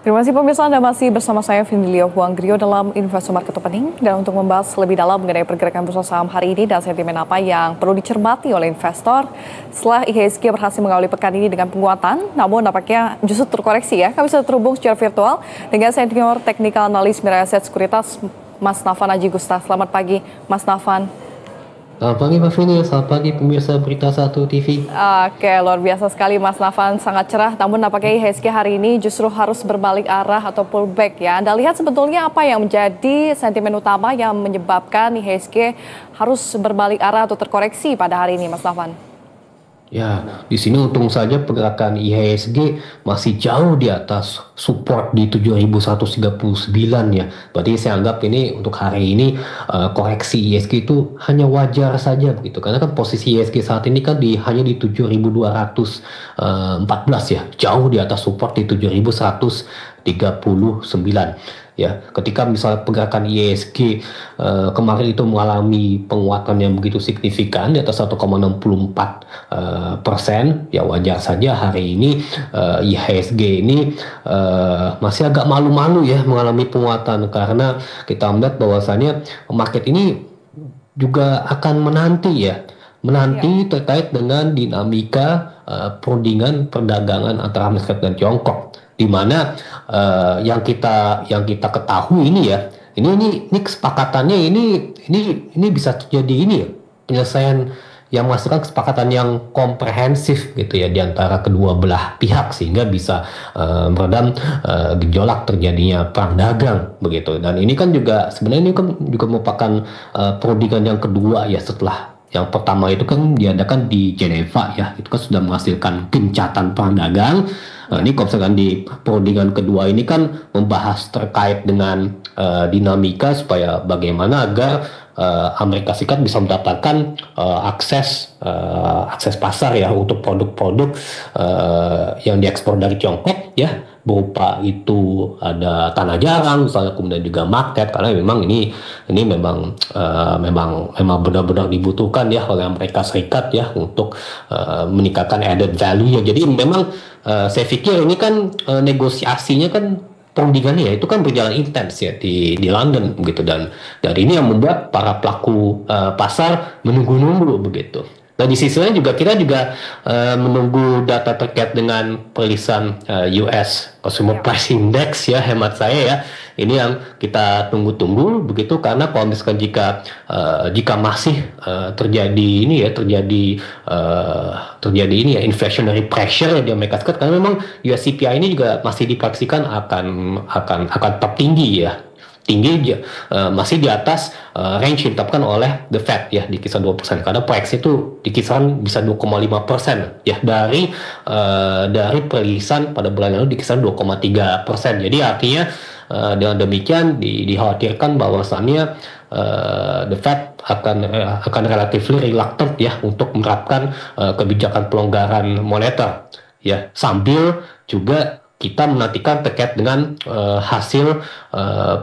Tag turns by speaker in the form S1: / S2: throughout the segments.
S1: Terima kasih pemirsa, Anda masih bersama saya Vinilio Huanggrio dalam Investor Market Opening. Dan untuk membahas lebih dalam mengenai pergerakan bursa saham hari ini dan sentimen apa yang perlu dicermati oleh investor setelah IHSG berhasil mengawali pekan ini dengan penguatan, namun nampaknya justru terkoreksi ya. Kami sudah terhubung secara virtual dengan senior technical analis Mirae Asset Sekuritas, Mas Nafan Aji Gustaf. Selamat pagi, Mas Nafan.
S2: Selamat pagi Pak Vini, selamat pagi pemirsa Berita 1 TV.
S1: Oke, luar biasa sekali Mas Nafan, sangat cerah. Namun nampaknya IHSG hari ini justru harus berbalik arah atau pullback ya. Anda lihat sebetulnya apa yang menjadi sentimen utama yang menyebabkan IHSG harus berbalik arah atau terkoreksi pada hari ini, Mas Nafan?
S2: Ya, di sini untung saja pergerakan IHSG masih jauh di atas support di 7.139 ya. Berarti saya anggap ini untuk hari ini koreksi IHSG itu hanya wajar saja begitu. Karena kan posisi IHSG saat ini kan hanya di 7.214 ya. Jauh di atas support di 7.139. Ya, ketika misalnya pergerakan IHSG kemarin itu mengalami penguatan yang begitu signifikan di atas 1,64%, ya wajar saja hari ini IHSG ini masih agak malu-malu ya mengalami penguatan, karena kita melihat bahwasannya market ini juga akan menanti terkait dengan dinamika perundingan perdagangan antara Amerika dan Tiongkok, di mana yang kita ketahui ini ya, ini kesepakatannya ini bisa terjadi ini ya, penyelesaian yang menghasilkan kesepakatan yang komprehensif gitu ya di antara kedua belah pihak, sehingga bisa meredam gejolak terjadinya perang dagang begitu. Dan ini kan juga sebenarnya ini kan juga merupakan perundingan yang kedua ya, setelah yang pertama itu kan diadakan di Jeneва ya, itu kan sudah menghasilkan gencatan perang dagang. Ini kalau misalkan di perundingan kedua ini kan membahas terkait dengan dinamika supaya bagaimana agar Amerika Serikat bisa mendapatkan akses pasar ya untuk produk-produk yang diekspor dari Tiongkok ya, berupa itu ada tanah jarang misalnya, kemudian juga market, karena memang ini memang benar-benar dibutuhkan ya oleh Amerika Serikat ya untuk meningkatkan added value ya. Jadi memang saya pikir ini kan negosiasinya kan, perundingannya ya itu kan berjalan intens ya di London begitu, dan dari ini yang membuat para pelaku pasar menunggu-nunggu begitu. Dan di sisi lain juga kita menunggu data terkait dengan perilisan US Consumer Price Index ya, hemat saya ya. Ini yang kita tunggu-tunggu begitu, karena kalau misalkan jika masih terjadi inflationary pressure ya di Amerika Serikat, karena memang US CPI ini juga masih diproyeksikan akan tetap tinggi ya. Masih di atas range yang ditetapkan oleh The Fed ya, di kisaran 2%, karena proyeksi itu di kisaran bisa 2,5% ya, dari perilisan pada bulan lalu di kisaran 2,3%. Jadi artinya dengan demikian dikhawatirkan bahwasannya The Fed akan relatively reluctant ya untuk menerapkan kebijakan pelonggaran moneter ya, sambil juga kita menantikan terkait dengan hasil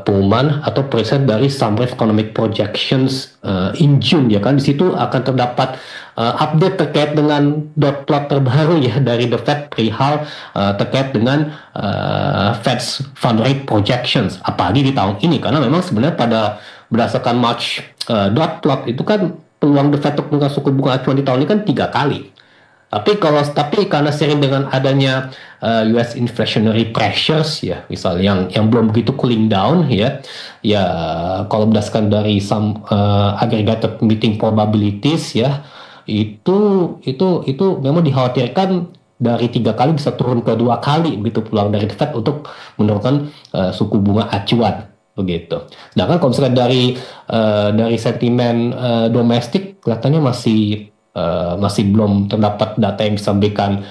S2: pengumuman atau perilisan dari Summary Economic Projections in June ya kan. Di situ akan terdapat update terkait dengan dot plot terbaru ya dari The Fed perihal terkait dengan Fed's fund rate projections, apalagi di tahun ini, karena memang sebenarnya berdasarkan March dot plot itu kan peluang The Fed untuk menurunkan suku bunga acuan di tahun ini kan 3 kali. Tapi karena sering dengan adanya US inflationary pressures ya, misalnya yang belum begitu cooling down ya, kalau berdasarkan dari some aggregated meeting probabilities ya, itu memang dikhawatirkan dari 3 kali bisa turun ke 2 kali begitu peluang dari The Fed untuk menurunkan suku bunga acuan begitu. Sedangkan kalau misalkan dari sentimen domestik kelihatannya masih belum terdapat data yang bisa memberikan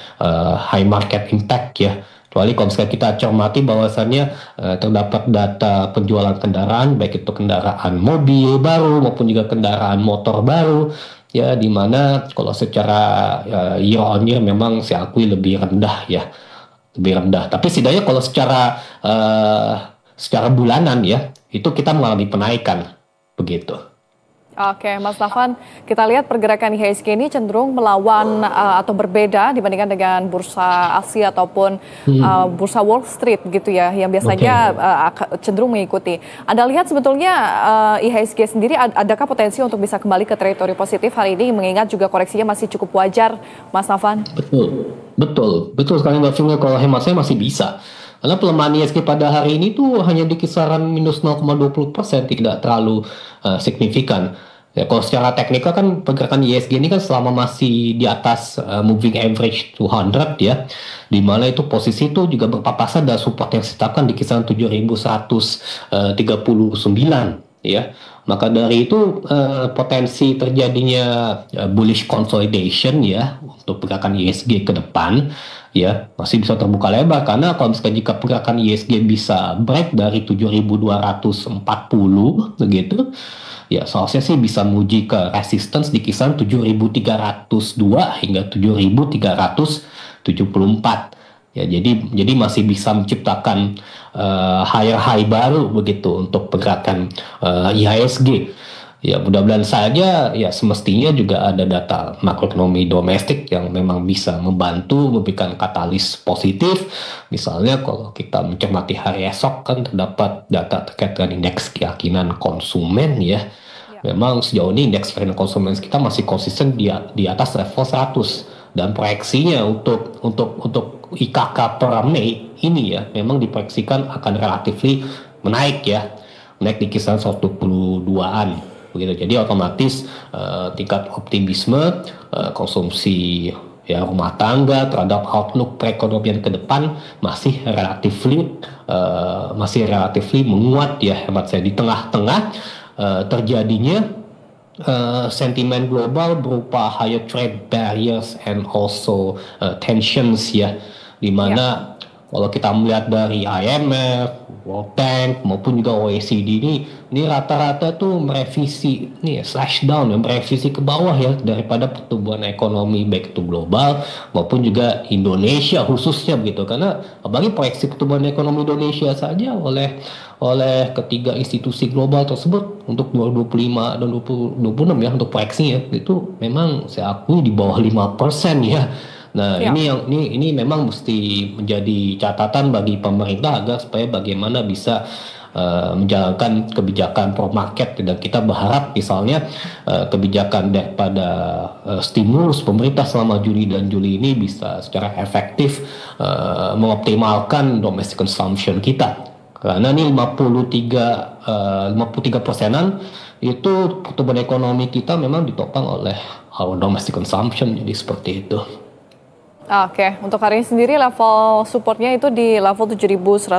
S2: high market impact ya. Kecuali kalau misalnya kita cermati bahwasannya terdapat data penjualan kendaraan, baik itu kendaraan mobil baru maupun juga kendaraan motor baru ya, di mana kalau secara year on year memang saya akui lebih rendah. Tapi setidaknya kalau secara bulanan ya, itu kita mengalami penaikan begitu.
S1: Oke, Mas Nafan, kita lihat pergerakan IHSG ini cenderung melawan atau berbeda dibandingkan dengan bursa Asia ataupun bursa Wall Street gitu ya, yang biasanya cenderung mengikuti. Anda lihat sebetulnya IHSG sendiri adakah potensi untuk bisa kembali ke teritori positif hari ini, mengingat juga koreksinya masih cukup wajar, Mas Nafan?
S2: Betul sekali Mbak Fingga. Kalau hemat saya masih bisa. Karena pelemahan IHSG pada hari ini tuh hanya di kisaran minus 0,20%, tidak terlalu signifikan. Ya, kalau secara teknikal kan pergerakan IHSG ini kan selama masih di atas moving average 200 ya, di mana itu posisi itu juga berpapasan dan support yang ditetapkan di kisaran 7.139 ya. Maka dari itu potensi terjadinya bullish consolidation ya untuk pergerakan IHSG ke depan ya masih bisa terbuka lebar, karena kalau misalkan jika pergerakan IHSG bisa break dari 7.240 begitu ya, seharusnya sih bisa menguji ke resistance di kisaran 7.302 hingga 7.374. Ya, jadi masih bisa menciptakan higher high baru begitu untuk pergerakan IHSG. Ya, mudah-mudahan saja ya semestinya juga ada data makroekonomi domestik yang memang bisa membantu memberikan katalis positif. Misalnya kalau kita mencermati hari esok kan terdapat data terkait dengan indeks keyakinan konsumen ya. Memang sejauh ini indeks keyakinan konsumen kita masih konsisten di atas level 100, dan proyeksinya untuk IKK per Mei ini ya memang diproyeksikan akan relatif menaik ya, naik di kisaran 122-an. Begitu. Jadi otomatis tingkat optimisme konsumsi ya rumah tangga terhadap outlook perekonomian ke depan masih relatif menguat ya, hemat saya, di tengah-tengah terjadinya sentimen global berupa higher trade barriers and also tensions ya, di mana kalau kita melihat dari IMF, World Bank maupun juga OECD ini rata-rata tuh merevisi nih slash down, merevisi ke bawah ya daripada pertumbuhan ekonomi baik itu global maupun juga Indonesia khususnya begitu, karena apalagi proyeksi pertumbuhan ekonomi Indonesia saja oleh ketiga institusi global tersebut untuk 2025 dan 2026 ya untuk proyeksinya itu memang saya akui di bawah 5% ya. Nah, ini memang mesti menjadi catatan bagi pemerintah agar supaya bagaimana bisa menjalankan kebijakan pro market, dan kita berharap misalnya kebijakan daripada stimulus pemerintah selama Juni dan Juli ini bisa secara efektif mengoptimalkan domestic consumption kita. Karena ini 53%-an itu pertumbuhan ekonomi kita memang ditopang oleh our domestic consumption, jadi seperti itu.
S1: Oke, untuk hari ini sendiri level supportnya itu di level 7.199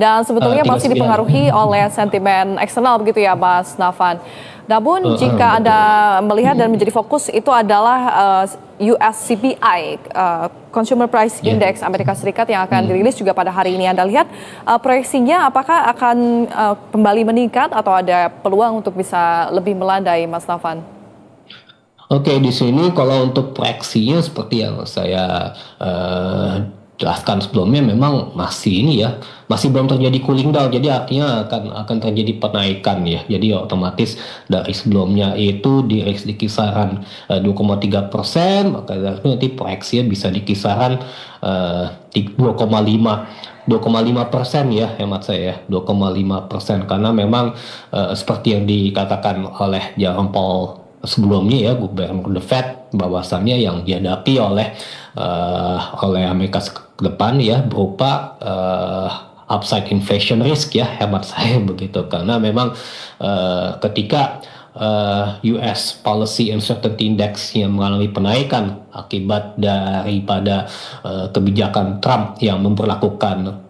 S1: dan sebetulnya masih dipengaruhi oleh sentimen eksternal begitu ya Mas Nafan. Namun jika Anda melihat dan menjadi fokus itu adalah US CPI, Consumer Price Index Amerika Serikat yang akan dirilis juga pada hari ini. Anda lihat proyeksinya apakah akan kembali meningkat atau ada peluang untuk bisa lebih melandai, Mas Nafan?
S2: Oke, di sini kalau untuk proyeksinya seperti yang saya jelaskan sebelumnya, memang masih belum terjadi cooling down, jadi artinya akan terjadi penaikan ya. Jadi otomatis dari sebelumnya itu dirilis di kisaran 2,3%, maka nanti proyeksinya bisa di kisaran 2,5% ya, hemat saya 2,5%, karena memang seperti yang dikatakan oleh Jerome Powell sebelumnya ya, gubernur The Fed, bahwasannya yang dihadapi oleh Amerika ke depan ya berupa upside inflation risk ya, hemat saya begitu, karena memang ketika US Policy Uncertainty Index yang mengalami penaikan akibat daripada kebijakan Trump yang memperlakukan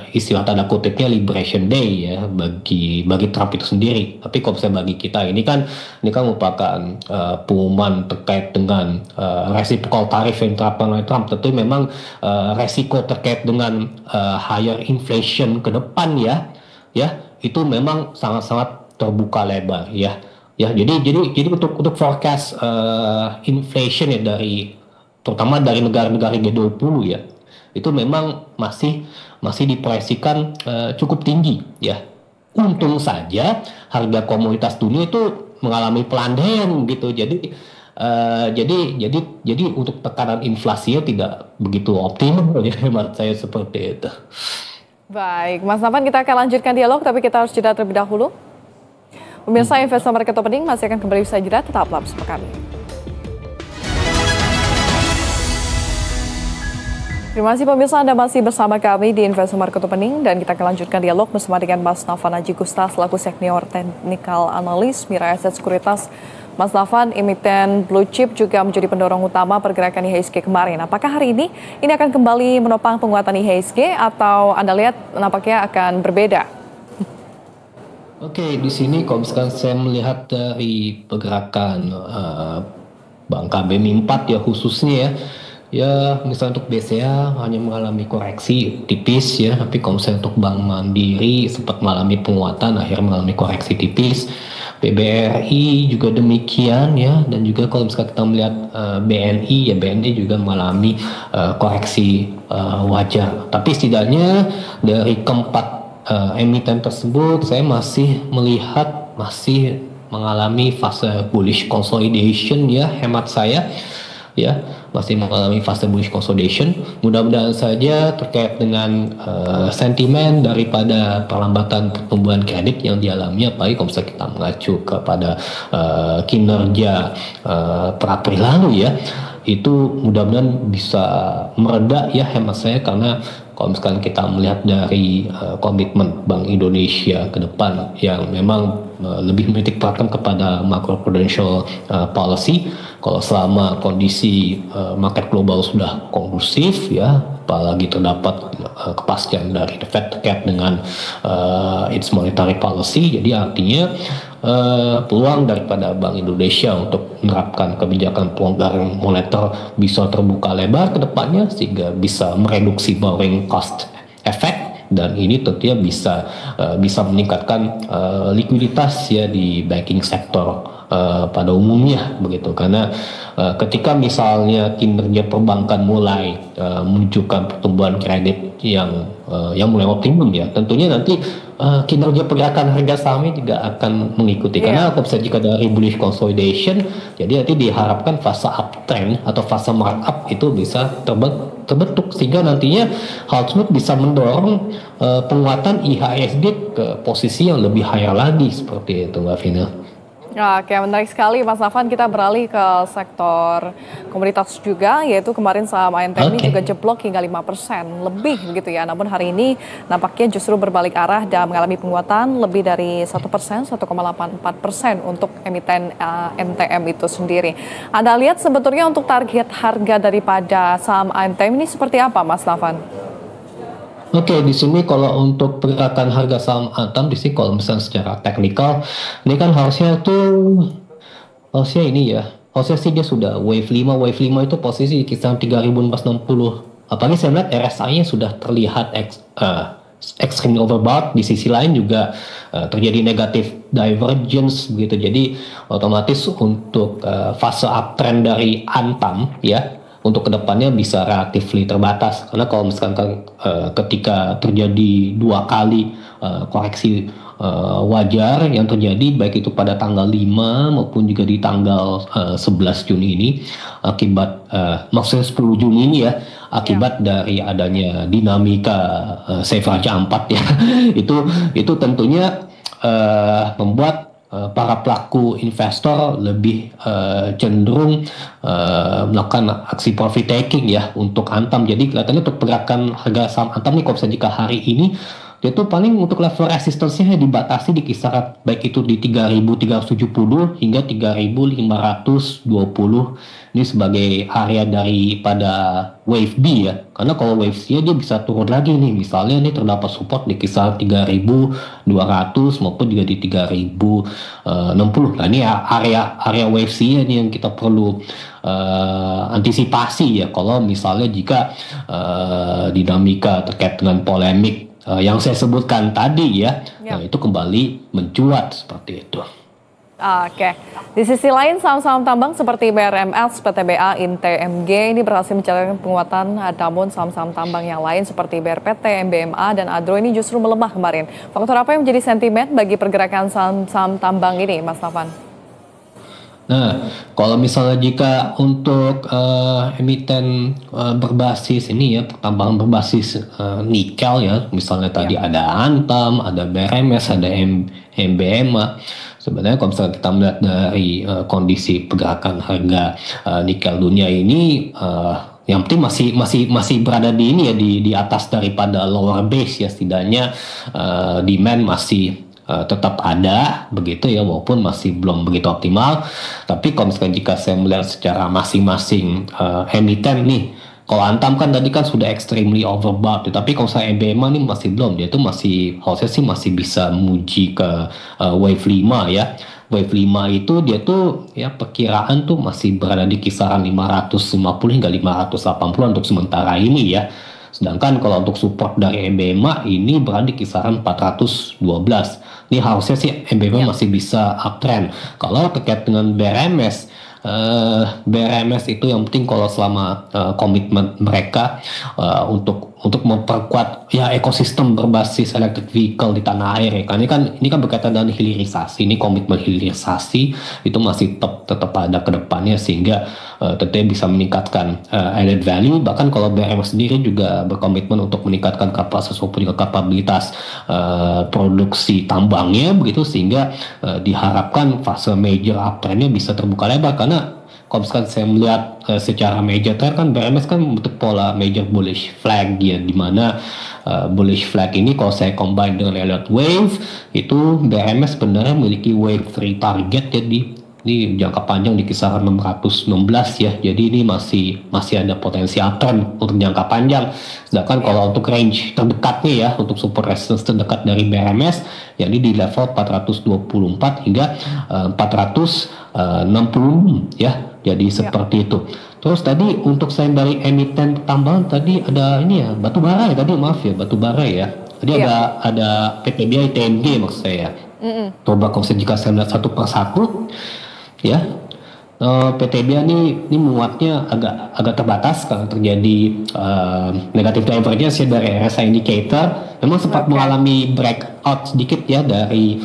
S2: istilah tanda kutipnya Liberation Day ya bagi Trump itu sendiri. Tapi kalau misalnya bagi kita ini kan merupakan pengumuman terkait dengan reciprocal tarif yang diterapkan oleh Trump. Tentu memang resiko terkait dengan higher inflation ke depan ya itu memang sangat-sangat terbuka lebar ya. Jadi untuk forecast inflation ya terutama dari negara-negara G20 ya, itu memang masih diproyeksikan cukup tinggi ya. Untung saja harga komoditas dunia itu mengalami pelandaian gitu. Jadi untuk tekanan inflasinya tidak begitu optimal ya hemat saya seperti itu.
S1: Baik, Mas Nafan, kita akan lanjutkan dialog, tapi kita harus jeda terlebih dahulu. Pemirsa Investor Market Opening masih akan kembali usai jeda, tetaplah bersama kami. Terima kasih pemirsa, Anda masih bersama kami di Investor Market Opening dan kita akan lanjutkan dialog bersama dengan Mas Nafan Aji Gusta selaku Senior Technical Analyst Mirae Asset Sekuritas. Mas Nafan, emiten blue chip juga menjadi pendorong utama pergerakan IHSG kemarin. Apakah hari ini akan kembali menopang penguatan IHSG atau Anda lihat nampaknya akan berbeda?
S2: Oke, di sini kalau misalkan saya melihat dari pergerakan Bank KBMI 4 ya khususnya ya misalnya untuk BCA hanya mengalami koreksi tipis ya, tapi kalau misalnya untuk Bank Mandiri sempat mengalami penguatan, akhirnya mengalami koreksi tipis. BBRI juga demikian ya, dan juga kalau misalkan kita melihat BNI ya, BNI juga mengalami koreksi wajar. Tapi setidaknya dari keempat emiten tersebut saya masih melihat masih mengalami fase bullish consolidation ya, hemat saya ya, masih mengalami fase bullish consolidation. Mudah-mudahan saja terkait dengan sentimen daripada perlambatan pertumbuhan kredit yang dialami, apalagi kalau misalnya kita mengacu kepada kinerja per April lalu ya, itu mudah-mudahan bisa mereda ya hemat saya, karena kalau misalkan kita melihat dari komitmen Bank Indonesia ke depan yang memang lebih menitik beratkan kepada macroprudential policy, kalau selama kondisi market global sudah kondusif ya, apalagi terdapat kepastian dari The Fed terkait dengan its monetary policy, jadi artinya peluang daripada Bank Indonesia untuk menerapkan kebijakan pelonggaran moneter bisa terbuka lebar ke depannya, sehingga bisa mereduksi borrowing cost effect, dan ini tentunya bisa meningkatkan likuiditas ya di banking sektor pada umumnya begitu, karena ketika misalnya kinerja perbankan mulai menunjukkan pertumbuhan kredit yang mulai optimum ya, tentunya nanti kinerja pergerakan harga sahamnya juga akan mengikuti. Karena kalau misalnya jika dari bullish consolidation, jadi nanti diharapkan fase uptrend atau fase markup itu bisa terbentuk, sehingga nantinya hal tersebut bisa mendorong penguatan IHSG ke posisi yang lebih higher lagi seperti itu, Mbak Vina.
S1: Oke, menarik sekali Mas Nafan. Kita beralih ke sektor komoditas juga, yaitu kemarin saham ANTM ini juga jeblok hingga 5% lebih begitu ya. Namun hari ini nampaknya justru berbalik arah dan mengalami penguatan lebih dari 1%, 1,84% untuk emiten NTM itu sendiri. Anda lihat sebetulnya untuk target harga daripada saham ANTM ini seperti apa, Mas Nafan?
S2: Oke, di sini kalau untuk pergerakan harga saham Antam, di sini kalau misalnya secara teknikal, ini kan harusnya ini ya, harusnya sih dia sudah wave 5 itu posisi di kisaran 3.460. Apalagi saya melihat RSI-nya sudah terlihat extreme overbought. Di sisi lain juga terjadi negatif divergence begitu. Jadi otomatis untuk fase uptrend dari Antam ya, untuk kedepannya bisa relatif terbatas, karena kalau misalkan ketika terjadi dua kali koreksi wajar yang terjadi baik itu pada tanggal 5 maupun juga di tanggal 11 Juni ini akibat maksudnya 10 Juni ini ya, akibat dari adanya dinamika safe raja 4 ya itu tentunya membuat para pelaku investor lebih cenderung melakukan aksi profit taking ya untuk Antam. Jadi kelihatannya untuk pergerakan harga saham Antam nih, kalau misalnya jika hari ini dia tuh paling untuk level resistance-nya dibatasi di kisaran baik itu di 3.370 hingga 3.520. Ini sebagai area daripada wave B ya. Karena kalau wave C dia bisa turun lagi nih. Misalnya ini terdapat support di kisaran 3.200 maupun juga di 3.060. Nah ini area wave C ini yang kita perlu antisipasi ya. Kalau misalnya jika dinamika terkait dengan polemik yang saya sebutkan tadi ya, nah itu kembali mencuat seperti itu.
S1: Oke, di sisi lain saham-saham tambang seperti BRMS, PTBA, INTMG ini berhasil mencatatkan penguatan, namun saham-saham tambang yang lain seperti BRPT, MBMA, dan Adro ini justru melemah kemarin. Faktor apa yang menjadi sentimen bagi pergerakan saham-saham tambang ini, Mas Nafan?
S2: Nah, kalau misalnya jika untuk emiten berbasis ini ya, pertambangan berbasis nikel ya, misalnya tadi ada Antam, ada BRMS, ada MBMA. Sebenarnya kalau misalnya kita melihat dari kondisi pergerakan harga nikel dunia ini, yang penting masih berada di ini ya, di atas daripada lower base ya, setidaknya demand masih tetap ada begitu ya, walaupun masih belum begitu optimal. Tapi kalau misalkan jika saya melihat secara masing-masing emiten nih, kalau Antam kan tadi kan sudah extremely overbought, tapi kalau saya MBMA nih masih belum, dia tuh masih harusnya sih masih bisa memuji ke wave 5 ya. Wave 5 itu dia tuh ya perkiraan tuh masih berada di kisaran 550 hingga 580 untuk sementara ini ya. Sedangkan kalau untuk support dari MBMA ini berada di kisaran 412. Ini harusnya sih MBMA masih bisa uptrend. Kalau terkait dengan BRMS itu yang penting kalau selama komitmen mereka untuk memperkuat ya ekosistem berbasis electric vehicle di tanah air ya. Karena ini kan berkaitan dengan hilirisasi, ini komitmen hilirisasi itu masih tetap ada ke depannya, sehingga tentunya bisa meningkatkan added value. Bahkan kalau BRMS sendiri juga berkomitmen untuk meningkatkan kapasitas maupun juga kapabilitas produksi tambangnya begitu, sehingga diharapkan fase major uptrendnya bisa terbuka lebar. Karena kalau misalkan saya melihat secara major trend kan BRMS kan bentuk pola major bullish flag ya, dimana bullish flag ini kalau saya combine dengan Elliott Wave itu BRMS sebenarnya memiliki wave 3 target ya, ini jangka panjang di kisaran 616 ya, jadi ini masih ada potensi uptrend untuk jangka panjang. Sedangkan kalau untuk range terdekatnya ya, untuk support resistance terdekat dari BRMS yakni di level 424 hingga 460 ya, jadi seperti itu. Terus tadi untuk selain dari emiten tambahan tadi ada ini ya, batubara ya tadi, maaf ya, batubara ya. Tadi ada PTBA, ITMG maksud saya. Coba kalau jika saya melihat satu persatu ya, PTBA ini menguatnya agak terbatas karena terjadi negatif divergence ya dari RSI indicator. Memang sempat mengalami breakout sedikit ya dari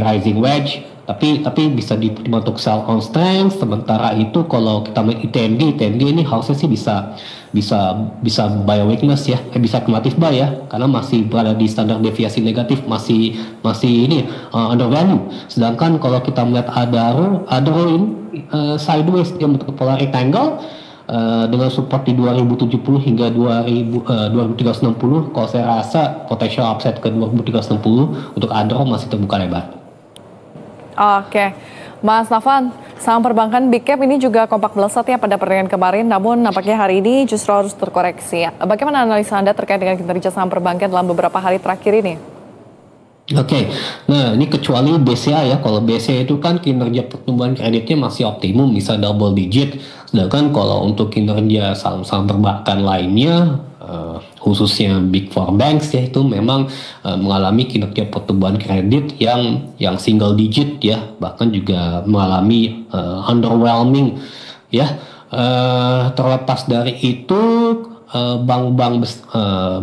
S2: rising wedge, tapi bisa dibentuk sell on strength. Sementara itu kalau kita melihat ITMG ini harusnya sih bisa buy weakness ya, bisa kumulatif buy ya, karena masih berada di standar deviasi negatif, masih ini undervalue. Sedangkan kalau kita melihat Adaro ini sideways, dia bentuk pola rectangle dengan support di 2070 hingga 2360. Kalau saya rasa potential upside ke 2360 untuk Adaro masih terbuka lebar.
S1: Oke, Mas Nafan, saham perbankan Big Cap ini juga kompak melesat ya pada perdagangan kemarin, namun nampaknya hari ini justru harus terkoreksi. Bagaimana analisa Anda terkait dengan kinerja saham perbankan dalam beberapa hari terakhir ini?
S2: Oke, nah ini kecuali BCA ya, kalau BCA itu kan kinerja pertumbuhan kreditnya masih optimum, bisa double digit. Sedangkan kalau untuk kinerja saham-saham perbankan lainnya, khususnya Big Four Banks ya, itu memang mengalami kinerja pertumbuhan kredit yang single digit ya, bahkan juga mengalami underwhelming ya. Terlepas dari itu, bank-bank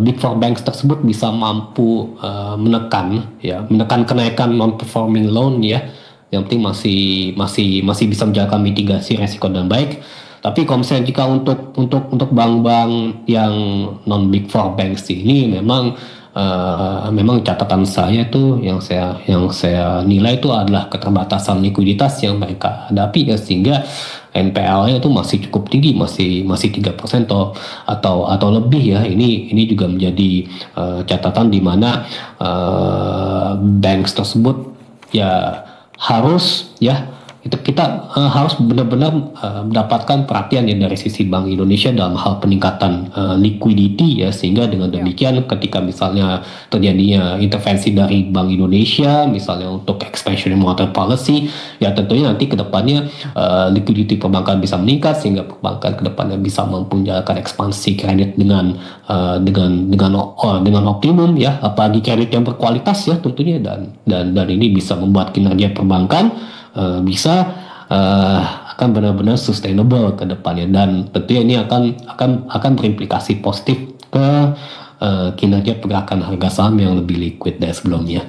S2: Big Four Banks tersebut bisa mampu menekan kenaikan non-performing loan ya. Yang penting masih bisa menjaga mitigasi resiko dan baik. Tapi kalau misalnya jika untuk bank-bank yang non Big Four Banks ini memang catatan saya tuh yang saya nilai itu adalah keterbatasan likuiditas yang mereka hadapi ya, sehingga NPL-nya itu masih cukup tinggi, masih 3% atau lebih ya. Ini juga menjadi catatan di mana banks tersebut ya harus ya itu kita harus benar-benar mendapatkan perhatian ya dari sisi Bank Indonesia dalam hal peningkatan liquidity ya, sehingga dengan demikian ketika misalnya terjadinya intervensi dari Bank Indonesia misalnya untuk expansion monetary policy ya, tentunya nanti ke depannya liquidity perbankan bisa meningkat sehingga perbankan ke depannya bisa mampu menjalankan ekspansi kredit dengan optimum ya, apalagi kredit yang berkualitas ya tentunya, dan ini bisa membuat kinerja perbankan bisa akan benar-benar sustainable ke depannya, dan tentunya ini akan berimplikasi positif ke kinerja pergerakan harga saham yang lebih liquid dari sebelumnya.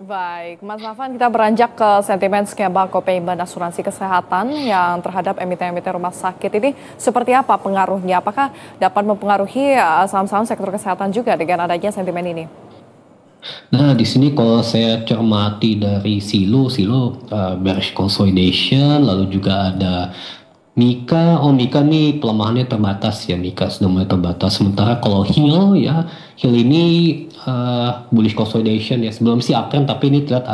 S1: Baik, Mas Nafan, kita beranjak ke sentimen skema co-payment asuransi kesehatan yang terhadap emiten-emiten rumah sakit ini seperti apa pengaruhnya? Apakah dapat mempengaruhi saham-saham sektor kesehatan juga dengan adanya sentimen ini?
S2: Nah, di sini kalau saya cermati dari Silo bearish consolidation, lalu juga ada Mika. Mika nih pelemahannya terbatas ya, Mika sudah mulai terbatas. Sementara kalau Hill ini bullish consolidation ya. Sebelum sih uptrend, tapi ini terlihat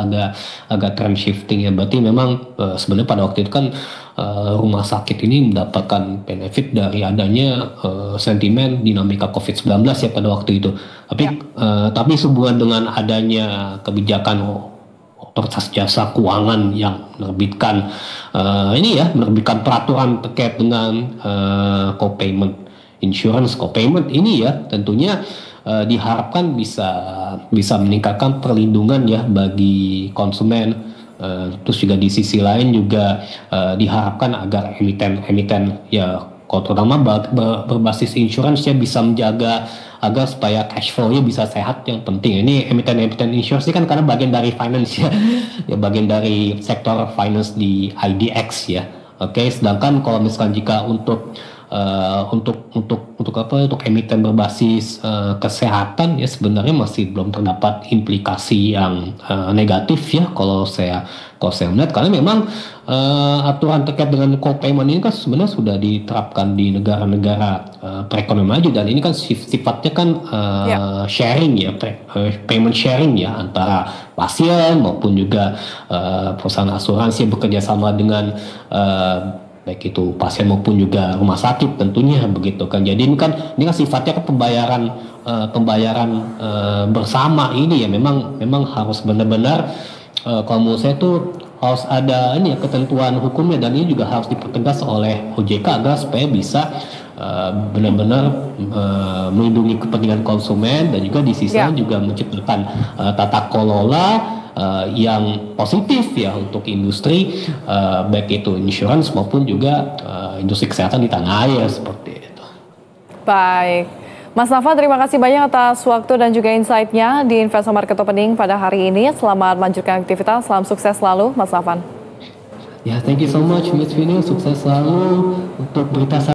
S2: agak trend shifting ya. Berarti memang sebenarnya pada waktu itu kan rumah sakit ini mendapatkan benefit dari adanya sentimen dinamika COVID-19 ya pada waktu itu. Tapi sehubungan dengan adanya kebijakan otoritas jasa keuangan yang menerbitkan peraturan terkait dengan co-payment insurance, co-payment ini ya, tentunya diharapkan bisa meningkatkan perlindungan ya bagi konsumen. Terus juga di sisi lain juga diharapkan agar emiten ya, terutama berbasis insurance ya, bisa menjaga agar supaya cash flow-nya bisa sehat. Yang penting ini emiten insurance ini kan karena bagian dari finance ya, ya bagian dari sektor finance di IDX ya. Oke, sedangkan kalau misalkan jika untuk emiten berbasis kesehatan ya, sebenarnya masih belum terdapat implikasi yang negatif ya kalau saya melihat, karena memang aturan terkait dengan co-payment ini kan sebenarnya sudah diterapkan di negara-negara perekonomian maju, dan ini kan sifatnya kan sharing ya, payment sharing ya, antara pasien maupun juga perusahaan asuransi yang bekerja sama dengan baik itu pasien maupun juga rumah sakit tentunya begitu kan. Jadi ini kan sifatnya kan pembayaran bersama ini ya, memang harus benar-benar kalau menurut saya tuh harus ada ini ya, ketentuan hukumnya, dan ini juga harus dipertegas oleh OJK agar supaya bisa benar-benar melindungi kepentingan konsumen, dan juga di sisi lain juga menciptakan tata kelola yang positif ya untuk industri baik itu insurance maupun juga industri kesehatan di tanah air seperti itu.
S1: Baik, Mas Nafan, terima kasih banyak atas waktu dan juga insight-nya di Investor Market Opening pada hari ini. Selamat melanjutkan aktivitas, salam sukses selalu Mas Nafan.
S2: Ya, thank you so much Miss Vini, sukses selalu untuk berita